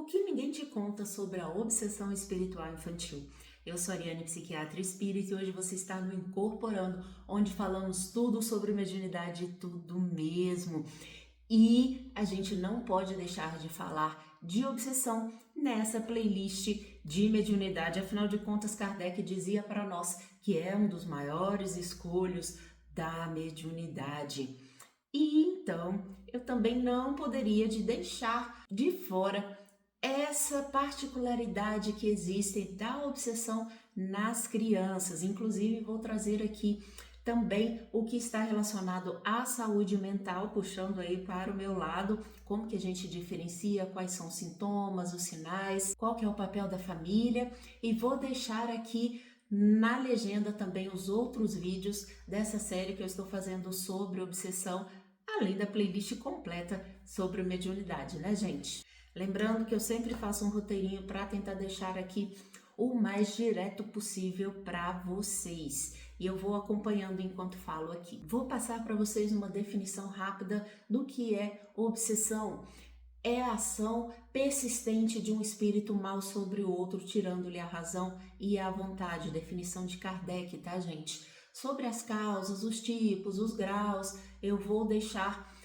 O que ninguém te conta sobre a obsessão espiritual infantil. Eu sou a Ariane, psiquiatra espírita, e hoje você está no Incorporando, onde falamos tudo sobre mediunidade, tudo mesmo. E a gente não pode deixar de falar de obsessão nessa playlist de mediunidade. Afinal de contas, Kardec dizia para nós que é um dos maiores escolhos da mediunidade. E então, eu também não poderia deixar de fora essa particularidade que existe da obsessão nas crianças. Inclusive, vou trazer aqui também o que está relacionado à saúde mental, puxando aí para o meu lado, como que a gente diferencia, quais são os sintomas, os sinais, qual que é o papel da família, e vou deixar aqui na legenda também os outros vídeos dessa série que eu estou fazendo sobre obsessão, além da playlist completa sobre mediunidade, né, gente? Lembrando que eu sempre faço um roteirinho para tentar deixar aqui o mais direto possível para vocês. E eu vou acompanhando enquanto falo aqui. Vou passar para vocês uma definição rápida do que é obsessão. É a ação persistente de um espírito mal sobre o outro, tirando-lhe a razão e a vontade. Definição de Kardec, tá, gente? Sobre as causas, os tipos, os graus, eu vou deixar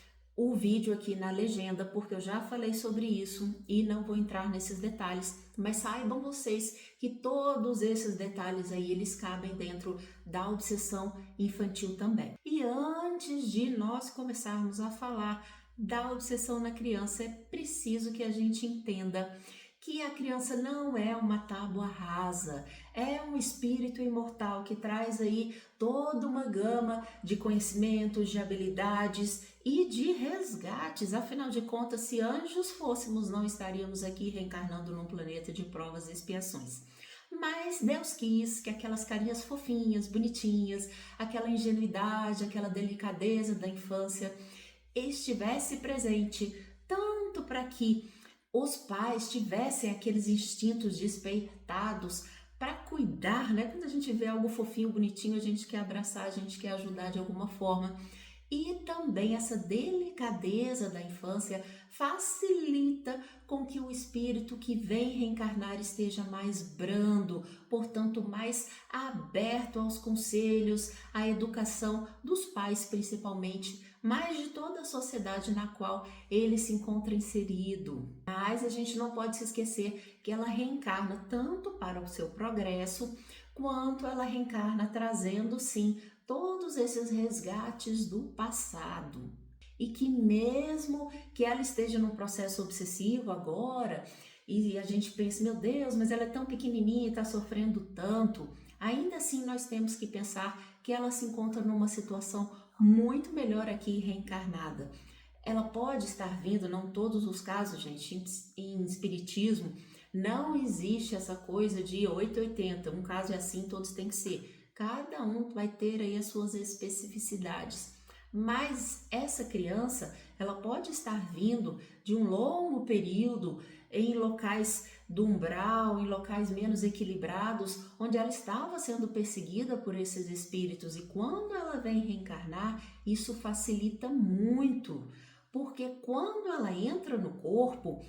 o vídeo aqui na legenda, porque eu já falei sobre isso e não vou entrar nesses detalhes, mas saibam vocês que todos esses detalhes aí, eles cabem dentro da obsessão infantil também. E antes de nós começarmos a falar da obsessão na criança, é preciso que a gente entenda que a criança não é uma tábua rasa, é um espírito imortal que traz aí toda uma gama de conhecimentos, de habilidades e de resgates. Afinal de contas, se anjos fôssemos, não estaríamos aqui reencarnando num planeta de provas e expiações. Mas Deus quis que aquelas carinhas fofinhas, bonitinhas, aquela ingenuidade, aquela delicadeza da infância estivesse presente, tanto para que os pais tivessem aqueles instintos despertados para cuidar, né? Quando a gente vê algo fofinho, bonitinho, a gente quer abraçar, a gente quer ajudar de alguma forma. E também essa delicadeza da infância facilita com que o espírito que vem reencarnar esteja mais brando, portanto mais aberto aos conselhos, à educação dos pais principalmente, mas de toda a sociedade na qual ele se encontra inserido. Mas a gente não pode se esquecer que ela reencarna tanto para o seu progresso, quanto ela reencarna trazendo sim todos esses resgates do passado. E que mesmo que ela esteja num processo obsessivo agora, e a gente pensa, meu Deus, mas ela é tão pequenininha e está sofrendo tanto, ainda assim nós temos que pensar que ela se encontra numa situação muito melhor aqui reencarnada. Ela pode estar vindo, não todos os casos, gente, em espiritismo, não existe essa coisa de 880, um caso é assim, todos têm que ser. Cada um vai ter aí as suas especificidades, mas essa criança, ela pode estar vindo de um longo período em locais do umbral, em locais menos equilibrados, onde ela estava sendo perseguida por esses espíritos, e quando ela vem reencarnar, isso facilita muito, porque quando ela entra no corpo,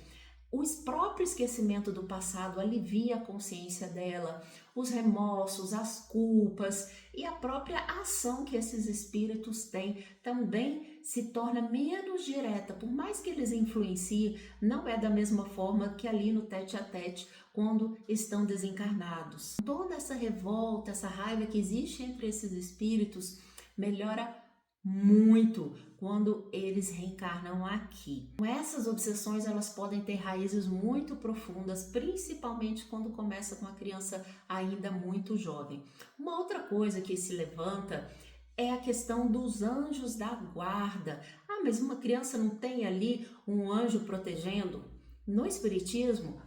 o próprio esquecimento do passado alivia a consciência dela, os remorsos, as culpas e a própria ação que esses espíritos têm também se torna menos direta. Por mais que eles influenciem, não é da mesma forma que ali no tete-a-tete quando estão desencarnados. Toda essa revolta, essa raiva que existe entre esses espíritos melhora muito quando eles reencarnam aqui. Essas obsessões, elas podem ter raízes muito profundas, principalmente quando começa com a criança ainda muito jovem. Uma outra coisa que se levanta é a questão dos anjos da guarda. Ah, mas uma criança não tem ali um anjo protegendo? No espiritismo,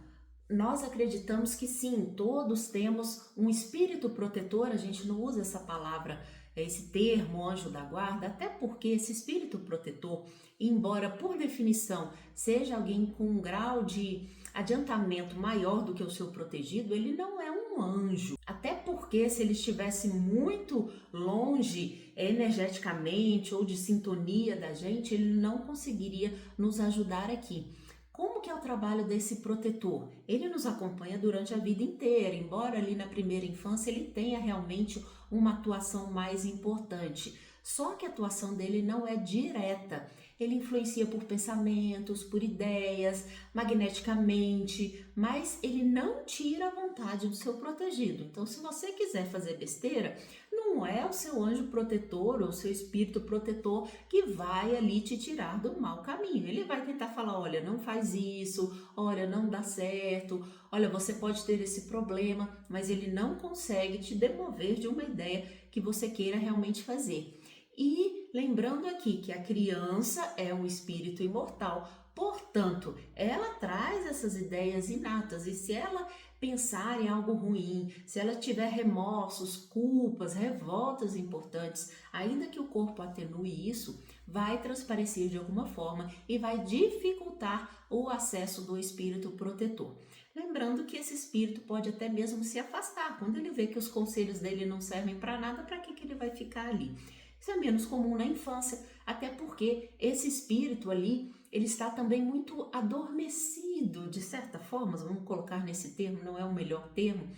nós acreditamos que sim, todos temos um espírito protetor. A gente não usa essa palavra, esse termo anjo da guarda, até porque esse espírito protetor, embora por definição seja alguém com um grau de adiantamento maior do que o seu protegido, ele não é um anjo. Até porque se ele estivesse muito longe energeticamente ou de sintonia da gente, ele não conseguiria nos ajudar aqui. Como que é o trabalho desse protetor? Ele nos acompanha durante a vida inteira, embora ali na primeira infância ele tenha realmente uma atuação mais importante. Só que a atuação dele não é direta. Ele influencia por pensamentos, por ideias, magneticamente, mas ele não tira a vontade do seu protegido. Então, se você quiser fazer besteira, não é o seu anjo protetor ou o seu espírito protetor que vai ali te tirar do mau caminho. Ele vai tentar falar, olha, não faz isso, olha, não dá certo, olha, você pode ter esse problema, mas ele não consegue te demover de uma ideia que você queira realmente fazer. E lembrando aqui que a criança é um espírito imortal, portanto, ela traz essas ideias inatas e se ela pensar em algo ruim, se ela tiver remorsos, culpas, revoltas importantes, ainda que o corpo atenue isso, vai transparecer de alguma forma e vai dificultar o acesso do espírito protetor. Lembrando que esse espírito pode até mesmo se afastar, quando ele vê que os conselhos dele não servem para nada, para que ele vai ficar ali? Isso é menos comum na infância, até porque esse espírito ali, ele está também muito adormecido, de certa forma, vamos colocar nesse termo, não é o melhor termo,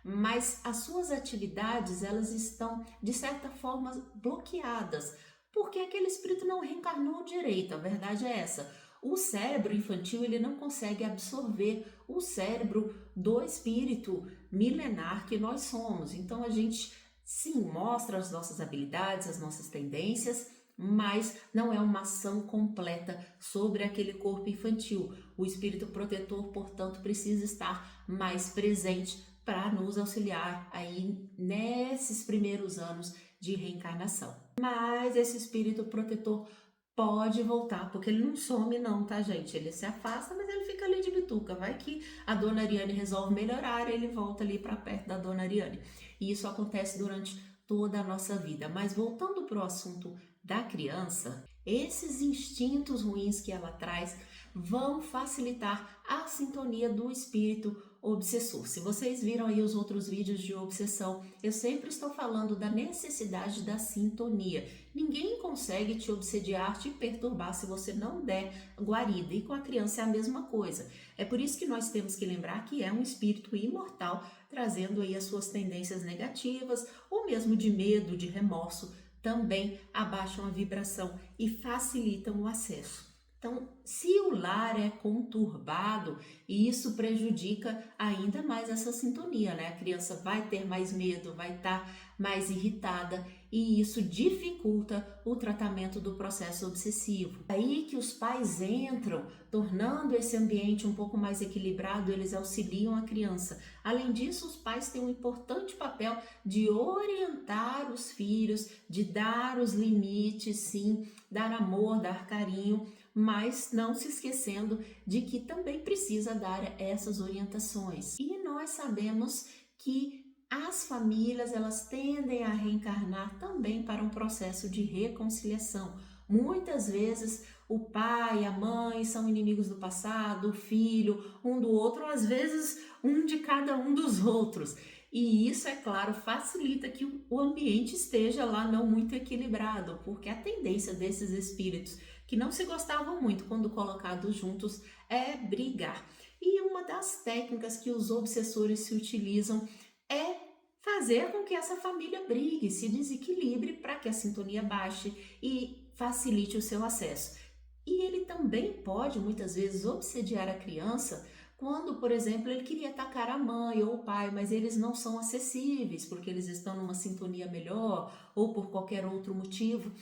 mas as suas atividades, elas estão, de certa forma, bloqueadas, porque aquele espírito não reencarnou direito, a verdade é essa. O cérebro infantil, ele não consegue absorver o cérebro do espírito milenar que nós somos, então a gente sim, mostra as nossas habilidades, as nossas tendências, mas não é uma ação completa sobre aquele corpo infantil. O espírito protetor, portanto, precisa estar mais presente para nos auxiliar aí nesses primeiros anos de reencarnação. Mas esse espírito protetor pode voltar, porque ele não some não, tá, gente? Ele se afasta, mas ele fica ali de bituca. Vai que a dona Ariane resolve melhorar, ele volta ali para perto da dona Ariane. E isso acontece durante toda a nossa vida. Mas voltando para o assunto da criança, esses instintos ruins que ela traz vão facilitar a sintonia do espírito obsessor. Se vocês viram aí os outros vídeos de obsessão, eu sempre estou falando da necessidade da sintonia. Ninguém consegue te obsediar, te perturbar se você não der guarida. E com a criança é a mesma coisa. É por isso que nós temos que lembrar que é um espírito imortal, trazendo aí as suas tendências negativas, ou mesmo de medo, de remorso, também abaixam a vibração e facilitam o acesso. Então, se o lar é conturbado, isso prejudica ainda mais essa sintonia, né? A criança vai ter mais medo, vai estar mais irritada e isso dificulta o tratamento do processo obsessivo. É aí que os pais entram, tornando esse ambiente um pouco mais equilibrado, eles auxiliam a criança. Além disso, os pais têm um importante papel de orientar os filhos, de dar os limites, sim, dar amor, dar carinho, mas não se esquecendo de que também precisa dar essas orientações. E nós sabemos que as famílias, elas tendem a reencarnar também para um processo de reconciliação. Muitas vezes o pai e a mãe são inimigos do passado, o filho, um do outro, às vezes um de cada um dos outros. E isso, é claro, facilita que o ambiente esteja lá não muito equilibrado, porque a tendência desses espíritos que não se gostavam muito quando colocados juntos é brigar. E uma das técnicas que os obsessores se utilizam é fazer com que essa família brigue, se desequilibre para que a sintonia baixe e facilite o seu acesso. E ele também pode, muitas vezes, obsediar a criança quando, por exemplo, ele queria atacar a mãe ou o pai, mas eles não são acessíveis porque eles estão numa sintonia melhor ou por qualquer outro motivo.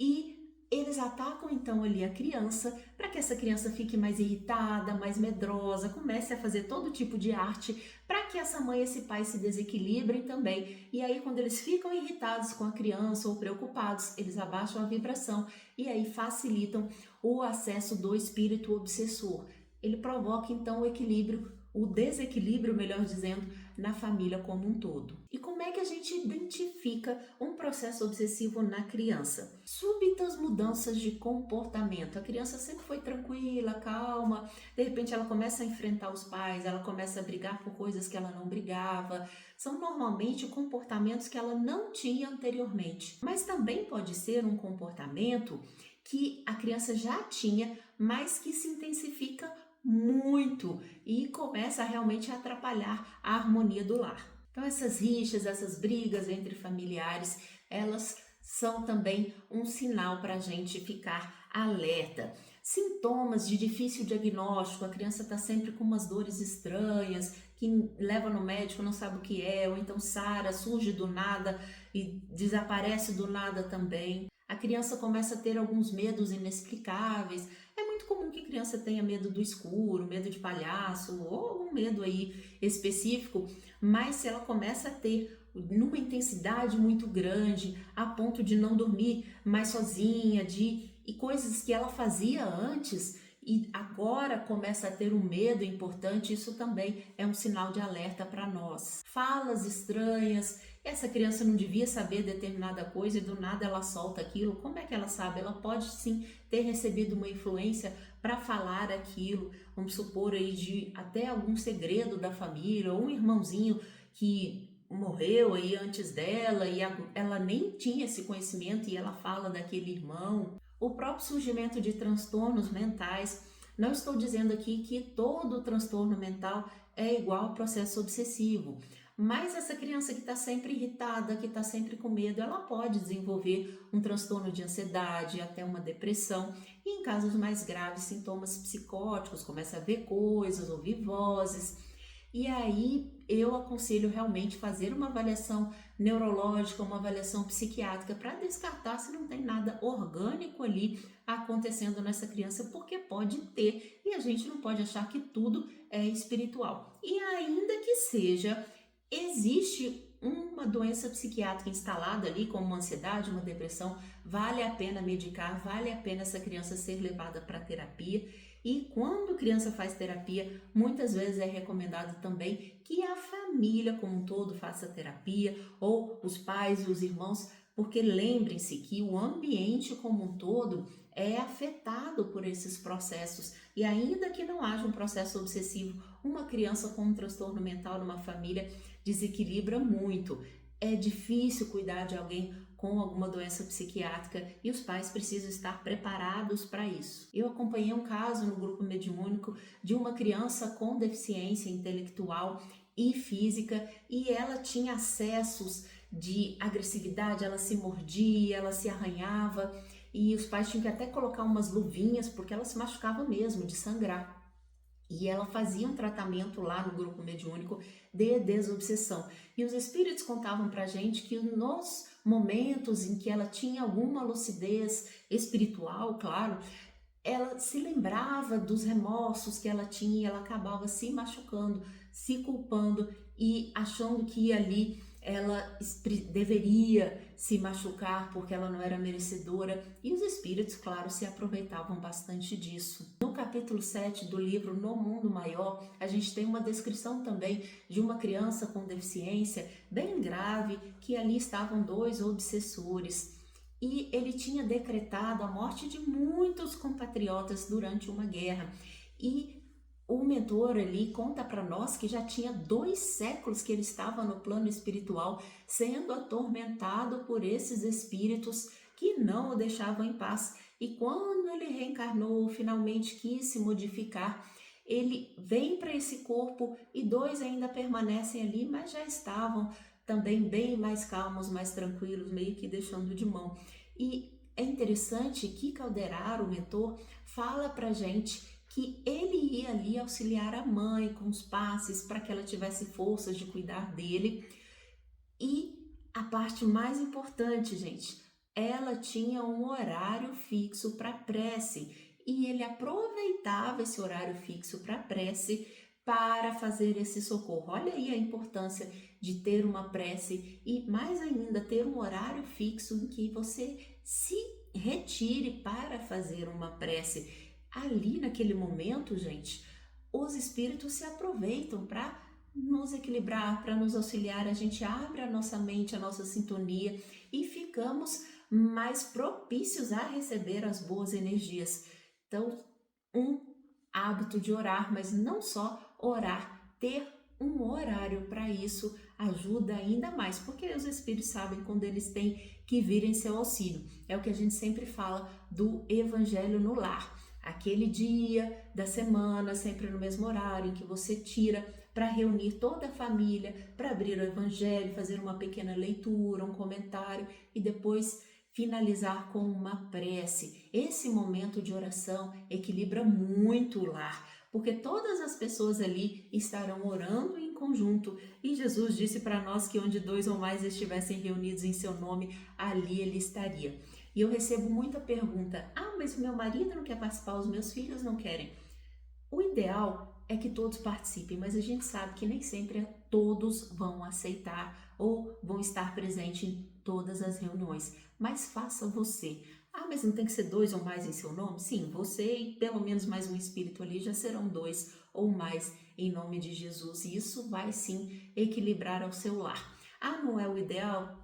E eles atacam então ali a criança para que essa criança fique mais irritada, mais medrosa, comece a fazer todo tipo de arte para que essa mãe e esse pai se desequilibrem também. E aí quando eles ficam irritados com a criança ou preocupados, eles abaixam a vibração e aí facilitam o acesso do espírito obsessor. Ele provoca então o equilíbrio, o desequilíbrio, melhor dizendo, na família como um todo. E como é que a gente identifica um processo obsessivo na criança? Súbitas mudanças de comportamento. A criança sempre foi tranquila, calma, de repente ela começa a enfrentar os pais, ela começa a brigar por coisas que ela não brigava. São normalmente comportamentos que ela não tinha anteriormente. Mas também pode ser um comportamento que a criança já tinha, mas que se intensifica muito e começa realmente a atrapalhar a harmonia do lar. Então essas rixas, essas brigas entre familiares, elas são também um sinal para a gente ficar alerta. Sintomas de difícil diagnóstico, a criança está sempre com umas dores estranhas, que leva no médico, não sabe o que é, ou então sara, surge do nada e desaparece do nada também. A criança começa a ter alguns medos inexplicáveis. É muito comum que a criança tenha medo do escuro, medo de palhaço ou algum medo aí específico, mas se ela começa a ter numa intensidade muito grande, a ponto de não dormir mais sozinha, e coisas que ela fazia antes e agora começa a ter um medo importante, isso também é um sinal de alerta para nós. Falas estranhas, essa criança não devia saber determinada coisa e do nada ela solta aquilo. Como é que ela sabe? Ela pode sim ter recebido uma influência para falar aquilo, vamos supor aí de até algum segredo da família, ou um irmãozinho que morreu aí antes dela e ela nem tinha esse conhecimento e ela fala daquele irmão. O próprio surgimento de transtornos mentais. Não estou dizendo aqui que todo transtorno mental é igual ao processo obsessivo, mas essa criança que está sempre irritada, que está sempre com medo, ela pode desenvolver um transtorno de ansiedade, até uma depressão, e em casos mais graves, sintomas psicóticos, começa a ver coisas, ouvir vozes. E aí eu aconselho realmente fazer uma avaliação neurológica, uma avaliação psiquiátrica para descartar se não tem nada orgânico ali acontecendo nessa criança, porque pode ter e a gente não pode achar que tudo é espiritual. E ainda que seja, existe uma doença psiquiátrica instalada ali, como uma ansiedade, uma depressão, vale a pena medicar, vale a pena essa criança ser levada para terapia. E quando a criança faz terapia, muitas vezes é recomendado também que a família como um todo faça terapia, ou os pais e os irmãos, porque lembrem-se que o ambiente como um todo é afetado por esses processos. E ainda que não haja um processo obsessivo, uma criança com um transtorno mental numa família desequilibra muito. É difícil cuidar de alguém com alguma doença psiquiátrica e os pais precisam estar preparados para isso. Eu acompanhei um caso no grupo mediúnico de uma criança com deficiência intelectual e física e ela tinha acessos de agressividade, ela se mordia, ela se arranhava e os pais tinham que até colocar umas luvinhas porque ela se machucava mesmo de sangrar. E ela fazia um tratamento lá no grupo mediúnico de desobsessão. E os espíritos contavam pra gente que nos momentos em que ela tinha alguma lucidez espiritual, claro, ela se lembrava dos remorsos que ela tinha e ela acabava se machucando, se culpando e achando que ali ela deveria se machucar porque ela não era merecedora, e os espíritos, claro, se aproveitavam bastante disso. No capítulo 7 do livro No Mundo Maior, a gente tem uma descrição também de uma criança com deficiência bem grave, que ali estavam dois obsessores, e ele tinha decretado a morte de muitos compatriotas durante uma guerra, e o mentor ali conta para nós que já tinha 2 séculos que ele estava no plano espiritual sendo atormentado por esses espíritos que não o deixavam em paz. E quando ele reencarnou, finalmente quis se modificar, ele vem para esse corpo e 2 ainda permanecem ali, mas já estavam também bem mais calmos, mais tranquilos, meio que deixando de mão. E é interessante que Calderaro, o mentor, fala para gente que ele ia ali auxiliar a mãe com os passes para que ela tivesse forças de cuidar dele. E a parte mais importante, gente, ela tinha um horário fixo para prece e ele aproveitava esse horário fixo para prece para fazer esse socorro. Olha aí a importância de ter uma prece e mais ainda ter um horário fixo em que você se retire para fazer uma prece. Ali naquele momento, gente, os espíritos se aproveitam para nos equilibrar, para nos auxiliar. A gente abre a nossa mente, a nossa sintonia e ficamos mais propícios a receber as boas energias. Então, um hábito de orar, mas não só orar, ter um horário para isso ajuda ainda mais, porque os espíritos sabem quando eles têm que vir em seu auxílio. É o que a gente sempre fala do evangelho no lar. aquele dia da semana, sempre no mesmo horário, em que você tira para reunir toda a família, para abrir o evangelho, fazer uma pequena leitura, um comentário e depois finalizar com uma prece. Esse momento de oração equilibra muito o lar, porque todas as pessoas ali estarão orando em conjunto. E Jesus disse para nós que onde 2 ou mais estivessem reunidos em seu nome, ali ele estaria. E eu recebo muita pergunta: mas o meu marido não quer participar, os meus filhos não querem. O ideal é que todos participem, mas a gente sabe que nem sempre todos vão aceitar ou vão estar presentes em todas as reuniões. Mas faça você. Mas não tem que ser 2 ou mais em seu nome? Sim, você e pelo menos mais um espírito ali já serão 2 ou mais em nome de Jesus. E isso vai sim equilibrar ao seu lar. Não é o ideal?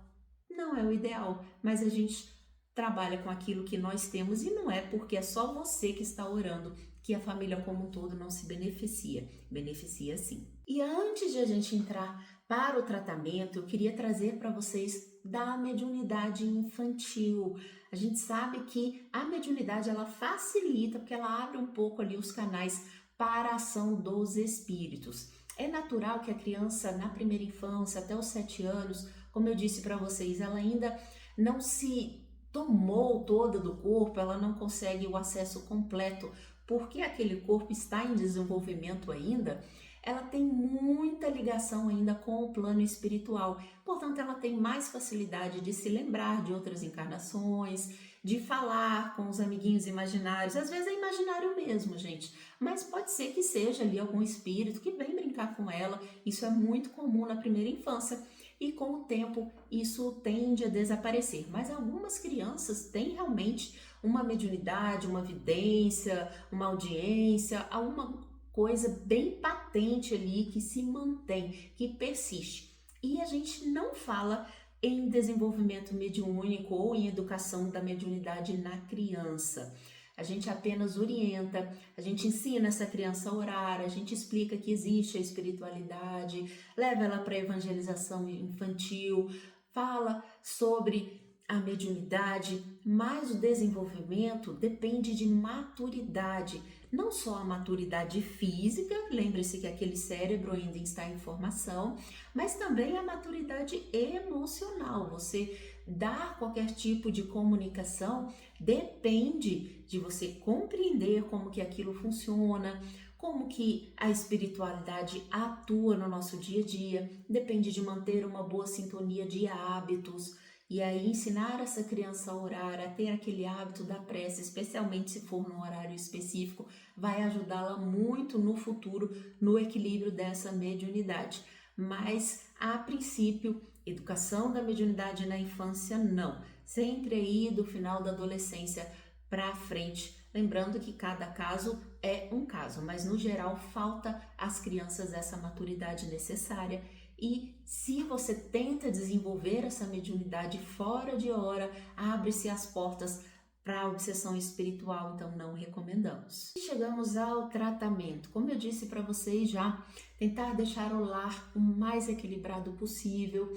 Não é o ideal, mas a gente trabalha com aquilo que nós temos e não é porque é só você que está orando que a família como um todo não se beneficia. Beneficia sim. E antes de a gente entrar para o tratamento, eu queria trazer para vocês da mediunidade infantil. A gente sabe que a mediunidade ela facilita porque ela abre um pouco ali os canais para a ação dos espíritos. É natural que a criança na primeira infância, até os 7 anos, como eu disse para vocês, ela ainda não se tomou toda do corpo, ela não consegue o acesso completo, porque aquele corpo está em desenvolvimento ainda, ela tem muita ligação ainda com o plano espiritual. Portanto, ela tem mais facilidade de se lembrar de outras encarnações, de falar com os amiguinhos imaginários. Às vezes é imaginário mesmo, gente, mas pode ser que seja ali algum espírito que vem brincar com ela. Isso é muito comum na primeira infância. E com o tempo isso tende a desaparecer. Mas algumas crianças têm realmente uma mediunidade, uma vidência, uma audiência, alguma coisa bem patente ali que se mantém, que persiste. E a gente não fala em desenvolvimento mediúnico ou em educação da mediunidade na criança. A gente apenas orienta, a gente ensina essa criança a orar, a gente explica que existe a espiritualidade, leva ela para a evangelização infantil, fala sobre a mediunidade, mas o desenvolvimento depende de maturidade, não só a maturidade física, lembre-se que aquele cérebro ainda está em formação, mas também a maturidade emocional. Você dar qualquer tipo de comunicação depende de você compreender como que aquilo funciona, como que a espiritualidade atua no nosso dia a dia, depende de manter uma boa sintonia de hábitos. E aí ensinar essa criança a orar, a ter aquele hábito da prece, especialmente se for num horário específico, vai ajudá-la muito no futuro no equilíbrio dessa mediunidade. Mas, a princípio, educação da mediunidade na infância, não. Sempre aí do final da adolescência para frente. Lembrando que cada caso é um caso, mas no geral falta às crianças essa maturidade necessária. E se você tenta desenvolver essa mediunidade fora de hora, abre-se as portas para a obsessão espiritual, então não recomendamos. E chegamos ao tratamento. Como eu disse para vocês já, tentar deixar o lar o mais equilibrado possível.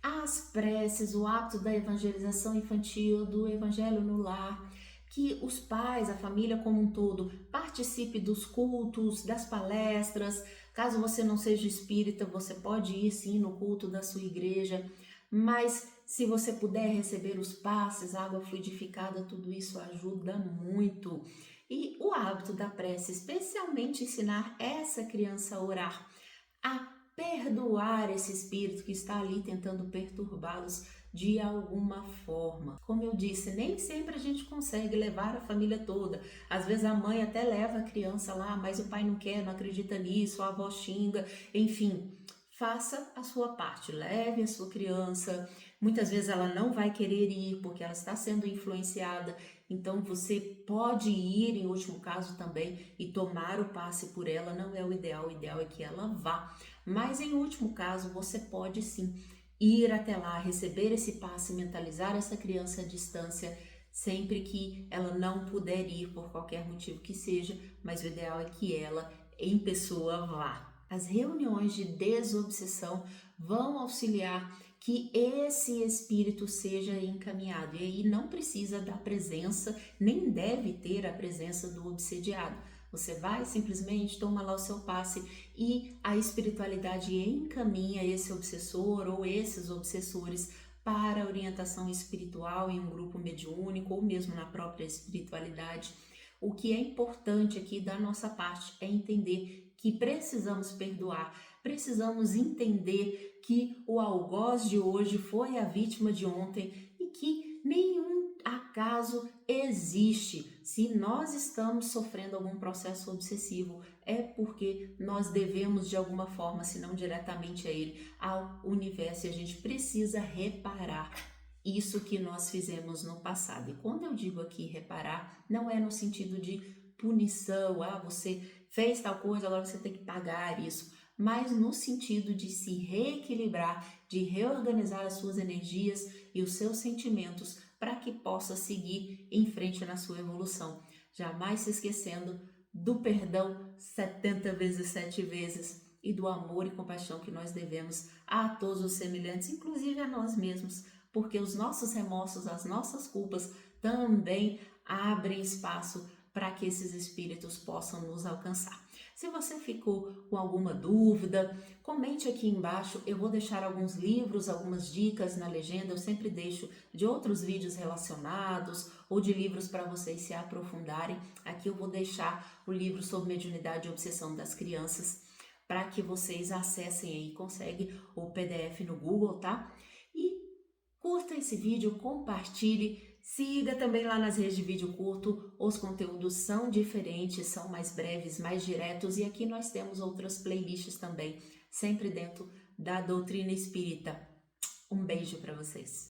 As preces, o hábito da evangelização infantil, do evangelho no lar, que os pais, a família como um todo, participe dos cultos, das palestras. Caso você não seja espírita, você pode ir sim no culto da sua igreja, mas se você puder receber os passes, água fluidificada, tudo isso ajuda muito. E o hábito da prece, especialmente ensinar essa criança a orar, a perdoar esse espírito que está ali tentando perturbá-los de alguma forma. Como eu disse, nem sempre a gente consegue levar a família toda. Às vezes a mãe até leva a criança lá, mas o pai não quer, não acredita nisso, a avó xinga, enfim. Faça a sua parte, leve a sua criança. Muitas vezes ela não vai querer ir porque ela está sendo influenciada, então você pode ir em último caso também e tomar o passe por ela, não é o ideal é que ela vá. Mas em último caso você pode sim ir até lá, receber esse passe, mentalizar essa criança à distância, sempre que ela não puder ir por qualquer motivo que seja, mas o ideal é que ela em pessoa vá. As reuniões de desobsessão vão auxiliar que esse espírito seja encaminhado. E aí não precisa da presença, nem deve ter a presença do obsediado. Você vai simplesmente, toma lá o seu passe e a espiritualidade encaminha esse obsessor ou esses obsessores para a orientação espiritual em um grupo mediúnico ou mesmo na própria espiritualidade. O que é importante aqui da nossa parte é entender que precisamos perdoar, precisamos entender que o algoz de hoje foi a vítima de ontem e que nenhum acaso existe. Se nós estamos sofrendo algum processo obsessivo, é porque nós devemos de alguma forma, se não diretamente a ele, ao universo, e a gente precisa reparar isso que nós fizemos no passado. E quando eu digo aqui reparar, não é no sentido de punição, você fez tal coisa, agora você tem que pagar isso, mas no sentido de se reequilibrar, de reorganizar as suas energias e os seus sentimentos para que possa seguir em frente na sua evolução. Jamais se esquecendo do perdão 70 vezes, 7 vezes e do amor e compaixão que nós devemos a todos os semelhantes, inclusive a nós mesmos, porque os nossos remorsos, as nossas culpas também abrem espaço para que esses espíritos possam nos alcançar. Se você ficou com alguma dúvida, comente aqui embaixo, eu vou deixar alguns livros, algumas dicas na legenda, eu sempre deixo de outros vídeos relacionados ou de livros para vocês se aprofundarem. Aqui eu vou deixar o livro sobre mediunidade e obsessão das crianças, para que vocês acessem aí, conseguem o PDF no Google, tá? E curta esse vídeo, compartilhe, siga também lá nas redes de vídeo curto, os conteúdos são diferentes, são mais breves, mais diretos, e aqui nós temos outras playlists também, sempre dentro da doutrina espírita. Um beijo para vocês.